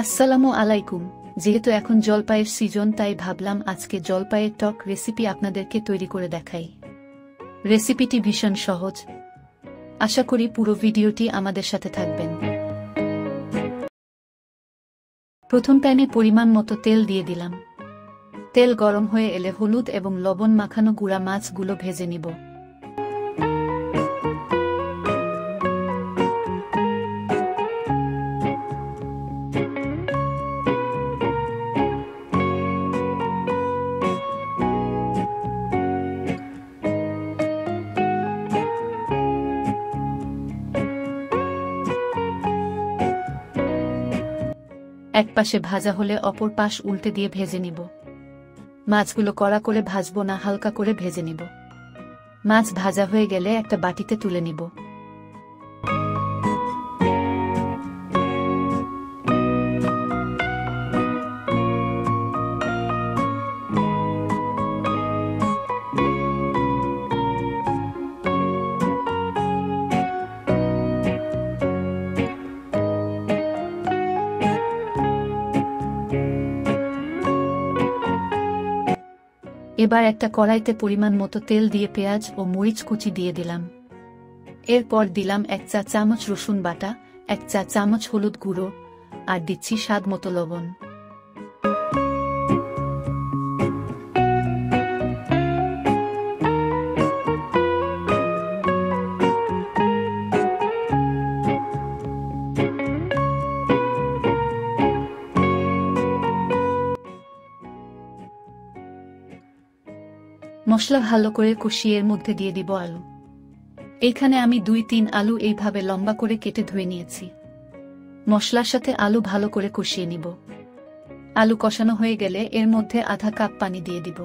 আসসালামু আলাইকুম। যেহেতু এখন জলপাইয়ের সিজন, তাই ভাবলাম আজকে জলপাইয়ের টক রেসিপি আপনাদেরকে তৈরি করে দেখাই। রেসিপিটি ভীষণ সহজ। আশা করি পুরো ভিডিওটি আমাদের সাথে থাকবেন। প্রথম প্যানে পরিমাণ মতো তেল দিয়ে দিলাম। তেল গরম হয়ে এলে হলুদ এবং লবণ মাখানো গুঁড়া মাছগুলো ভেজে নিব। এক পাশে ভাজা হলে অপর পাশ উল্টে দিয়ে ভেজে নিব। মাছগুলো কড়া করে ভাজবো না, হালকা করে ভেজে নিব। মাছ ভাজা হয়ে গেলে একটা বাটিতে তুলে নিব। এবার একটা কড়াইতে পরিমাণ মতো তেল দিয়ে পেঁয়াজ ও মরিচ কুচি দিয়ে দিলাম। এরপর দিলাম 1 চা চামচ রসুন বাটা, 1 চা চামচ হলুদ গুঁড়ো, আর দিচ্ছি স্বাদ মতো লবণ। মশলা ভালো করে কষিয়ে এর মধ্যে দিয়ে দিব আলু। এখানে আমি 2-3 আলু এইভাবে লম্বা করে কেটে ধুয়ে নিয়েছি। মশলার সাথে আলু ভালো করে কষিয়ে নিব। আলু কষানো হয়ে গেলে এর মধ্যে আধা কাপ পানি দিয়ে দিব।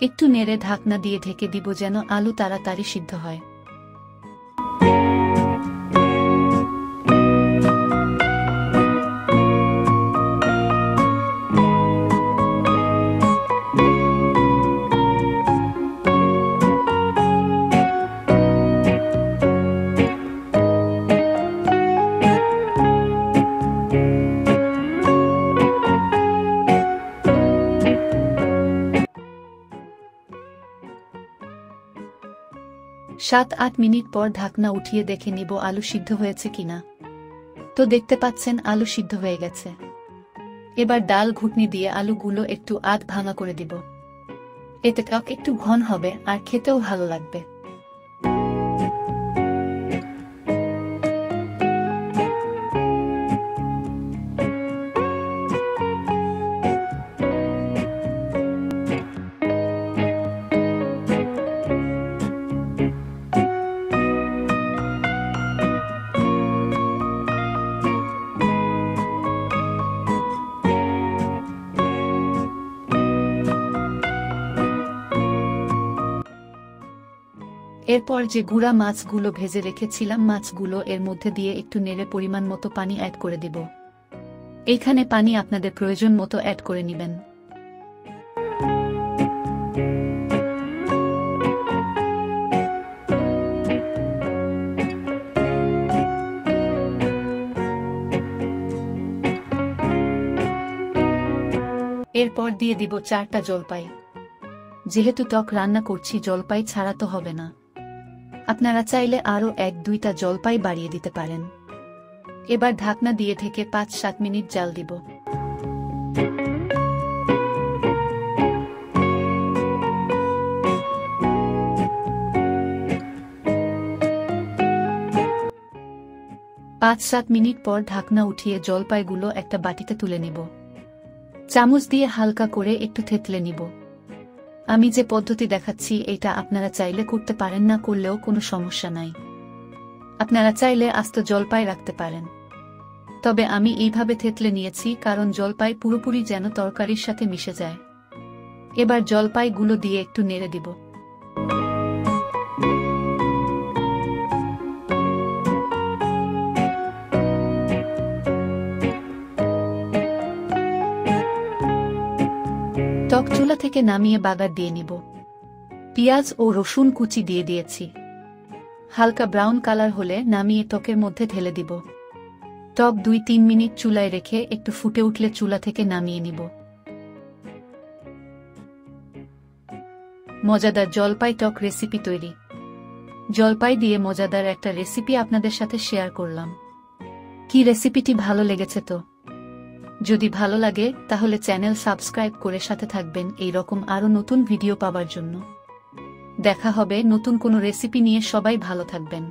একটু নেড়ে ঢাকনা দিয়ে ঢেকে দিব যেন আলু তাড়াতাড়ি সিদ্ধ হয়। সাত 8 মিনিট পর ঢাকনা উঠিয়ে দেখে নিব আলু সিদ্ধ হয়েছে কিনা। তো দেখতে পাচ্ছেন আলু সিদ্ধ হয়ে গেছে। এবার ডাল ঘুটনি দিয়ে আলুগুলো একটু আধ ভাঙা করে দিব। এতে টক একটু ঘন হবে আর খেতেও ভালো লাগবে। এরপর যে গুঁড়া মাছগুলো ভেজে রেখেছিলাম, মাছগুলো এর মধ্যে দিয়ে একটু নেড়ে পরিমাণ মতো পানি অ্যাড করে দিব। এখানে পানি আপনাদের প্রয়োজন মতো অ্যাড করে নেবেন। এরপর দিয়ে দিব 4টা জলপাই। যেহেতু টক রান্না করছি, জলপাই ছাড়া তো হবে না। আপনারা চাইলে আরও 1-2টা জলপাই বাড়িয়ে দিতে পারেন। এবার ঢাকনা দিয়ে ঢেকে 5-7 মিনিট জাল দিব। পাঁচ 7 মিনিট পর ঢাকনা উঠিয়ে জলপাইগুলো একটা বাটিতে তুলে নিব। চামচ দিয়ে হালকা করে একটু থেতলে নিব। আমি যে পদ্ধতি দেখাচ্ছি এটা আপনারা চাইলে করতে পারেন, না করলেও কোনো সমস্যা নাই। আপনারা চাইলে আস্ত জলপাই রাখতে পারেন। তবে আমি এইভাবে থেতলে নিয়েছি কারণ জলপাই পুরোপুরি যেন তরকারির সাথে মিশে যায়। এবার জলপাইগুলো দিয়ে একটু নেড়ে দিব। টক চুলা থেকে নামিয়ে বাগার দিয়ে নিব। পেঁয়াজ ও রসুন কুচি দিয়ে দিয়েছি। হালকা ব্রাউন কালার হলে নামিয়ে টকের মধ্যে ঢেলে দিব। টক 2-3 মিনিট চুলায় রেখে একটু ফুটে উঠলে চুলা থেকে নামিয়ে নিব। মজাদার জলপাই টক রেসিপি তৈরি। জলপাই দিয়ে মজাদার একটা রেসিপি আপনাদের সাথে শেয়ার করলাম। কি রেসিপিটি ভালো লেগেছে তো? যদি ভালো লাগে তাহলে চ্যানেল সাবস্ক্রাইব করে সাথে থাকবেন এই রকম আরও নতুন ভিডিও পাওয়ার জন্য। দেখা হবে নতুন কোনো রেসিপি নিয়ে। সবাই ভালো থাকবেন।